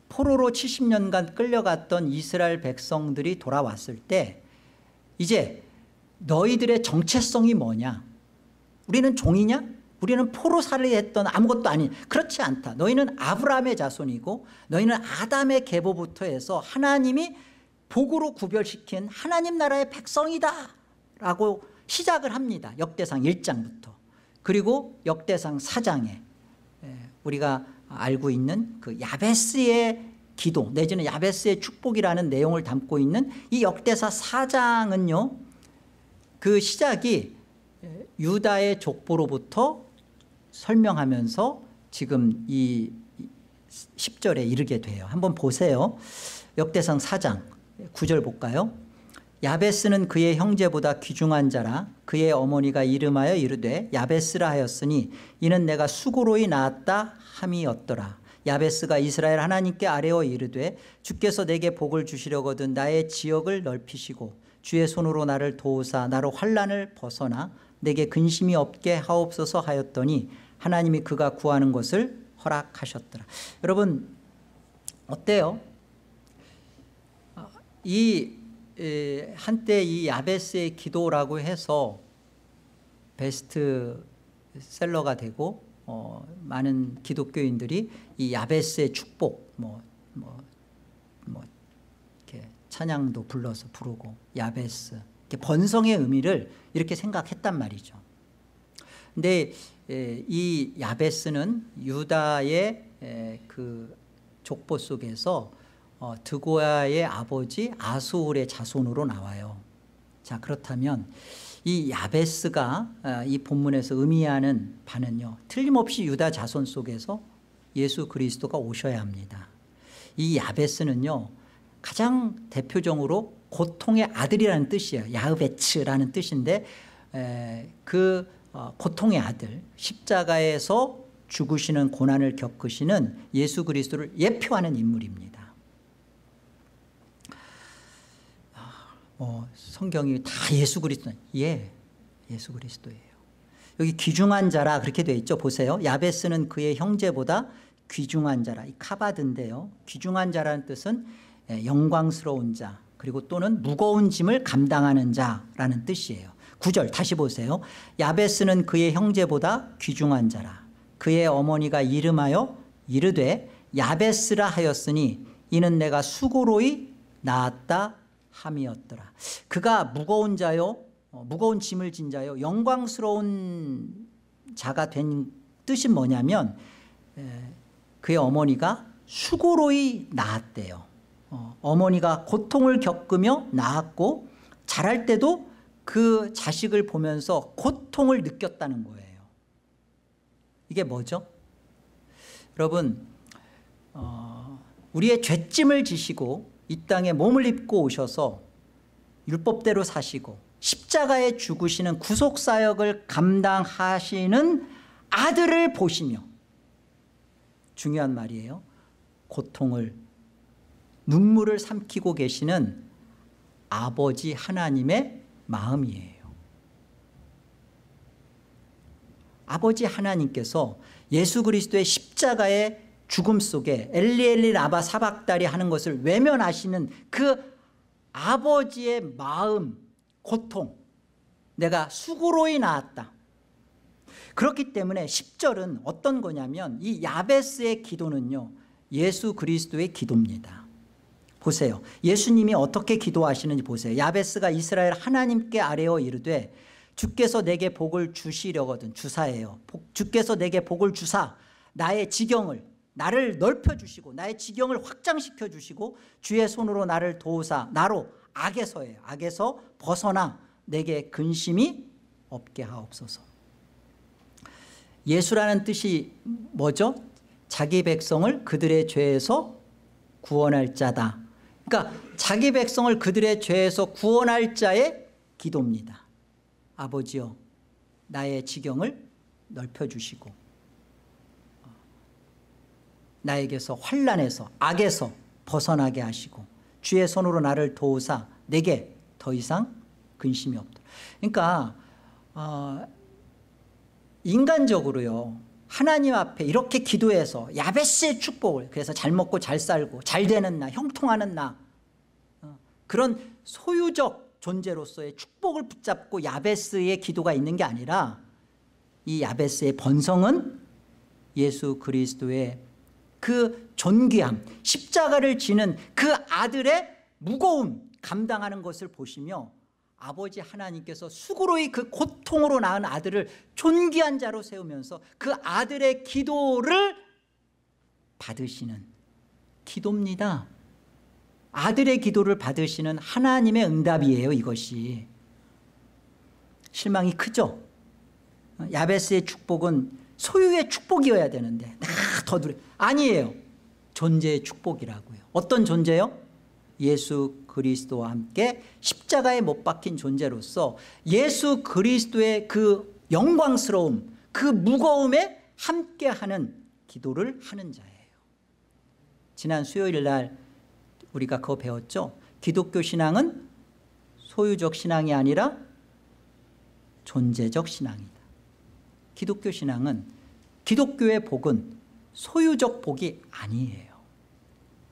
포로로 70년간 끌려갔던 이스라엘 백성들이 돌아왔을 때 이제 너희들의 정체성이 뭐냐? 우리는 종이냐? 우리는 포로살이 했던 아무것도 아닌, 그렇지 않다. 너희는 아브라함의 자손이고 너희는 아담의 계보부터 해서 하나님이 복으로 구별시킨 하나님 나라의 백성이다 라고 시작을 합니다. 역대상 1장부터. 그리고 역대상 4장에 우리가 알고 있는 그 야베스의 기도 내지는 야베스의 축복이라는 내용을 담고 있는 이 역대사 4장은요, 그 시작이 유다의 족보로부터 설명하면서 지금 이 10절에 이르게 돼요. 한번 보세요. 역대상 4장 9절 볼까요? 야베스는 그의 형제보다 귀중한 자라. 그의 어머니가 이름하여 이르되 야베스라 하였으니 이는 내가 수고로이 낳았다 함이었더라. 야베스가 이스라엘 하나님께 아뢰어 이르되 주께서 내게 복을 주시려거든 나의 지역을 넓히시고 주의 손으로 나를 도우사 나로 환난을 벗어나 내게 근심이 없게 하옵소서 하였더니 하나님이 그가 구하는 것을 허락하셨더라. 여러분 어때요? 한때 이 야베스의 기도라고 해서 베스트셀러가 되고 많은 기독교인들이 이 야베스의 축복 이렇게 찬양도 불러서 부르고 야베스, 이렇게 번성의 의미를 이렇게 생각했단 말이죠. 근데 이 야베스는 유다의 그 족보 속에서 드고야의 아버지 아수울의 자손으로 나와요. 자, 그렇다면 이 야베스가 이 본문에서 의미하는 바는요, 틀림없이 유다 자손 속에서 예수 그리스도가 오셔야 합니다. 이 야베스는요, 가장 대표적으로 고통의 아들이라는 뜻이에요. 야흐베츠라는 뜻인데 그 고통의 아들, 십자가에서 죽으시는 고난을 겪으시는 예수 그리스도를 예표하는 인물입니다. 성경이 다 예수 그리스도, 예수 그리스도예요. 여기 귀중한 자라 그렇게 되어 있죠. 보세요. 야베스는 그의 형제보다 귀중한 자라, 이 카바드인데요, 귀중한 자라는 뜻은 영광스러운 자, 그리고 또는 무거운 짐을 감당하는 자라는 뜻이에요. 9절 다시 보세요. 야베스는 그의 형제보다 귀중한 자라. 그의 어머니가 이름하여 이르되 야베스라 하였으니 이는 내가 수고로이 낳았다 함이었더라. 그가 무거운 자요, 무거운 짐을 진 자요, 영광스러운 자가 된 뜻이 뭐냐면 그의 어머니가 수고로이 낳았대요. 어머니가 고통을 겪으며 낳았고 자랄 때도 그 자식을 보면서 고통을 느꼈다는 거예요. 이게 뭐죠? 여러분, 우리의 죄짐을 지시고 이 땅에 몸을 입고 오셔서 율법대로 사시고 십자가에 죽으시는 구속사역을 감당하시는 아들을 보시며, 중요한 말이에요, 고통을, 눈물을 삼키고 계시는 아버지 하나님의 마음이에요. 아버지 하나님께서 예수 그리스도의 십자가의 죽음 속에 엘리 엘리 라바 사박다리 하는 것을 외면하시는 그 아버지의 마음, 고통, 내가 수고로이 낳았다. 그렇기 때문에 10절은 어떤 거냐면 이 야베스의 기도는요, 예수 그리스도의 기도입니다. 보세요. 예수님이 어떻게 기도하시는지 보세요. 야베스가 이스라엘 하나님께 아뢰어 이르되 주께서 내게 복을 주시려거든, 주사예요. 주께서 내게 복을 주사 나의 지경을, 나를 넓혀주시고 나의 지경을 확장시켜 주시고 주의 손으로 나를 도우사 나로 악에서예요, 악에서 벗어나 내게 근심이 없게 하옵소서. 예수라는 뜻이 뭐죠? 자기 백성을 그들의 죄에서 구원할 자다. 그러니까 자기 백성을 그들의 죄에서 구원할 자의 기도입니다. 아버지여, 나의 지경을 넓혀주시고 나에게서, 환난에서, 악에서 벗어나게 하시고 주의 손으로 나를 도우사 내게 더 이상 근심이 없도록. 그러니까 인간적으로요, 하나님 앞에 이렇게 기도해서 야베스의 축복을, 그래서 잘 먹고 잘 살고 잘 되는 나, 형통하는 나, 그런 소유적 존재로서의 축복을 붙잡고 야베스의 기도가 있는 게 아니라 이 야베스의 번성은 예수 그리스도의 그 존귀함, 십자가를 지는 그 아들의 무거움 감당하는 것을 보시며 아버지 하나님께서 수고로이 그 고통으로 낳은 아들을 존귀한 자로 세우면서 그 아들의 기도를 받으시는 기도입니다. 아들의 기도를 받으시는 하나님의 응답이에요. 이것이 실망이 크죠. 야베스의 축복은 소유의 축복이어야 되는데 더 누려, 아니에요. 존재의 축복이라고요. 어떤 존재요? 예수 그리스도와 함께 십자가에 못 박힌 존재로서 예수 그리스도의 그 영광스러움, 그 무거움에 함께하는 기도를 하는 자예요. 지난 수요일 날 우리가 그거 배웠죠. 기독교 신앙은 소유적 신앙이 아니라 존재적 신앙이다. 기독교 신앙은, 기독교의 복은 소유적 복이 아니에요.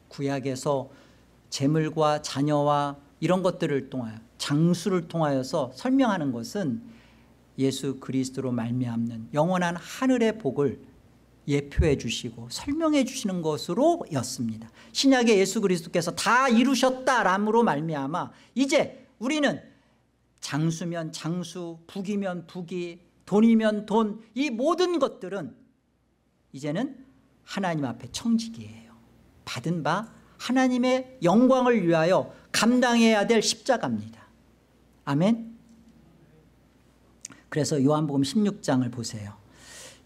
구약에서 재물과 자녀와 이런 것들을 통하여, 장수를 통하여서 설명하는 것은 예수 그리스도로 말미암는 영원한 하늘의 복을 예표해 주시고 설명해 주시는 것으로였습니다. 신약의 예수 그리스도께서 다 이루셨다람으로 말미암아 이제 우리는 장수면 장수, 북이면 북이, 돈이면 돈, 이 모든 것들은 이제는 하나님 앞에 청지기예요. 받은 바 하나님의 영광을 위하여 감당해야 될 십자가입니다. 아멘. 그래서 요한복음 16장을 보세요.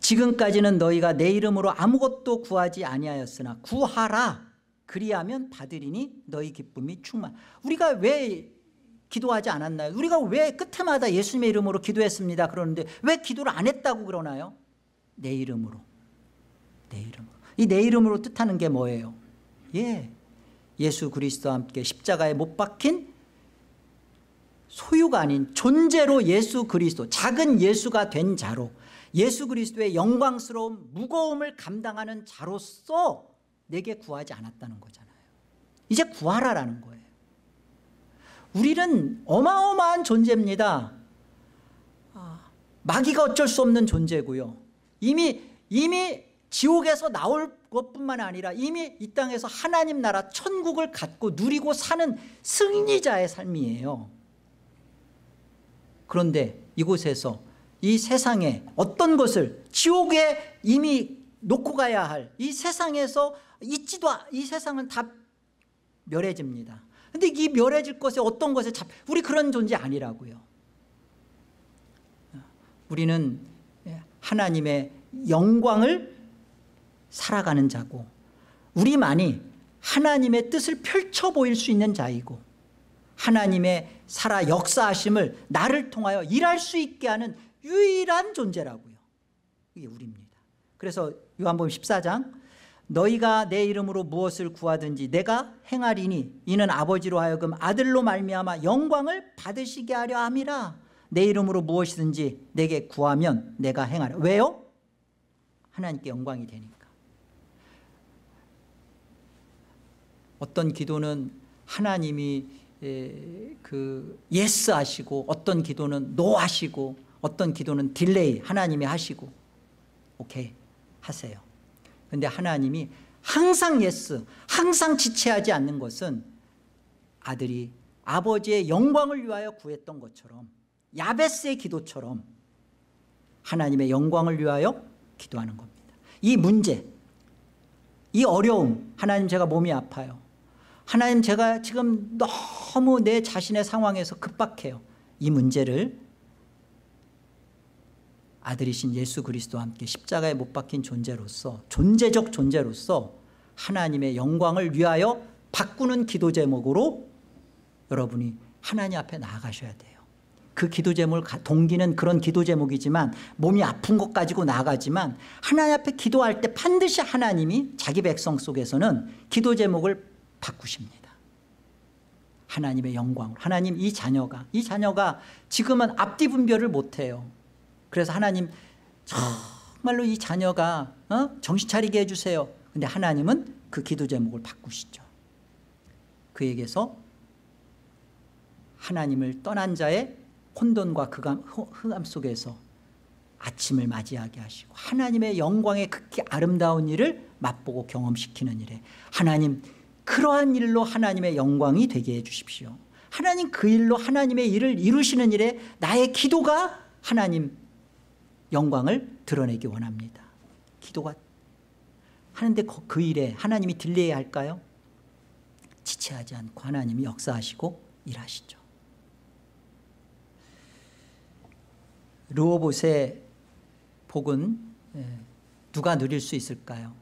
지금까지는 너희가 내 이름으로 아무것도 구하지 아니하였으나 구하라 그리하면 받으리니 너희 기쁨이 충만. 우리가 왜 기도하지 않았나요? 우리가 왜 끝에마다 예수님의 이름으로 기도했습니다 그러는데 왜 기도를 안 했다고 그러나요? 내 이름으로. 내 이름으로. 이 내 이름으로 뜻하는 게 뭐예요? 예수 그리스도와 함께 십자가에 못 박힌 소유가 아닌 존재로 예수 그리스도, 작은 예수가 된 자로 예수 그리스도의 영광스러운 무거움을 감당하는 자로서 내게 구하지 않았다는 거잖아요. 이제 구하라라는 거예요. 우리는 어마어마한 존재입니다. 마귀가 어쩔 수 없는 존재고요. 이미 지옥에서 나올 것뿐만 아니라 이미 이 땅에서 하나님 나라 천국을 갖고 누리고 사는 승리자의 삶이에요. 그런데 이곳에서 이 세상에 어떤 것을 지옥에 이미 놓고 가야 할 이 세상에서 이 세상은 다 멸해집니다. 그런데 이 멸해질 것에 어떤 것에 우리 그런 존재 아니라고요. 우리는 하나님의 영광을 살아가는 자고 우리만이 하나님의 뜻을 펼쳐 보일 수 있는 자이고 하나님의 살아 역사하심을 나를 통하여 일할 수 있게 하는 유일한 존재라고요. 이게 우리입니다. 그래서 요한복음 14장 너희가 내 이름으로 무엇을 구하든지 내가 행하리니 이는 아버지로 하여금 아들로 말미암아 영광을 받으시게 하려 함이라. 내 이름으로 무엇이든지 내게 구하면 내가 행하라. 왜요? 하나님께 영광이 되니까. 어떤 기도는 하나님이 예스 하시고 어떤 기도는 노 하시고 어떤 기도는 딜레이 하나님이 하시고 오케이 하세요. 그런데 하나님이 항상 예스, 항상 지체하지 않는 것은 아들이 아버지의 영광을 위하여 구했던 것처럼 야베스의 기도처럼 하나님의 영광을 위하여 기도하는 겁니다. 이 문제, 이 어려움, 하나님 제가 몸이 아파요. 하나님 제가 지금 너무 내 자신의 상황에서 급박해요. 이 문제를 아들이신 예수 그리스도와 함께 십자가에 못 박힌 존재로서 존재적 존재로서 하나님의 영광을 위하여 바꾸는 기도 제목으로 여러분이 하나님 앞에 나아가셔야 돼요. 그 기도 제목을 동기는 그런 기도 제목이지만 몸이 아픈 것 가지고 나아가지만 하나님 앞에 기도할 때 반드시 하나님이 자기 백성 속에서는 기도 제목을 바꾸십니다. 하나님의 영광으로. 하나님 이 자녀가 지금은 앞뒤 분별을 못해요. 그래서 하나님 정말로 이 자녀가 정신 차리게 해주세요. 그런데 하나님은 그 기도 제목을 바꾸시죠. 그에게서 하나님을 떠난 자의 혼돈과 흑암 속에서 아침을 맞이하게 하시고 하나님의 영광의 극히 아름다운 일을 맛보고 경험시키는 일에 하나님 그러한 일로 하나님의 영광이 되게 해 주십시오. 하나님 그 일로 하나님의 일을 이루시는 일에 나의 기도가 하나님 영광을 드러내기 원합니다. 기도가 하는데 그 일에 하나님이 딜레이 할까요? 지체하지 않고 하나님이 역사하시고 일하시죠. 르호봇의 복은 누가 누릴 수 있을까요?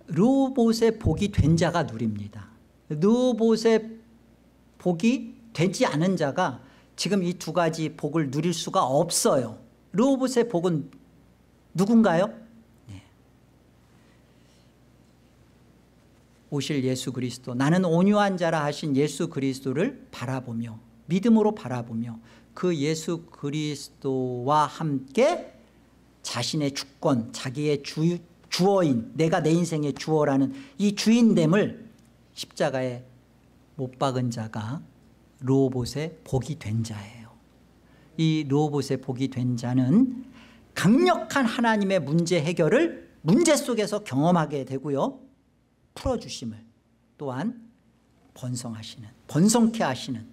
르호봇의 복이 된 자가 누립니다. 르호봇의 복이 되지 않은 자가 지금 이 두 가지 복을 누릴 수가 없어요. 르호봇의 복은 누군가요? 오실 예수 그리스도, 나는 온유한 자라 하신 예수 그리스도를 바라보며 믿음으로 바라보며 그 예수 그리스도와 함께 자신의 주권, 자기의 주어인, 내가 내 인생의 주어라는 이 주인됨을 십자가에 못 박은 자가 르호봇의 복이 된 자예요. 이 르호봇의 복이 된 자는 강력한 하나님의 문제 해결을 문제 속에서 경험하게 되고요. 풀어주심을 또한 번성케 하시는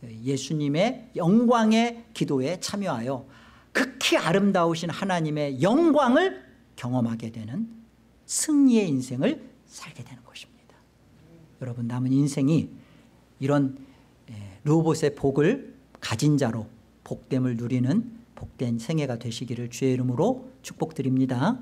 예수님의 영광의 기도에 참여하여 극히 아름다우신 하나님의 영광을 경험하게 되는 승리의 인생을 살게 되는 것입니다. 여러분, 남은 인생이 이런 르호봇의 복을 가진 자로 복됨을 누리는 복된 생애가 되시기를 주의 이름으로 축복드립니다.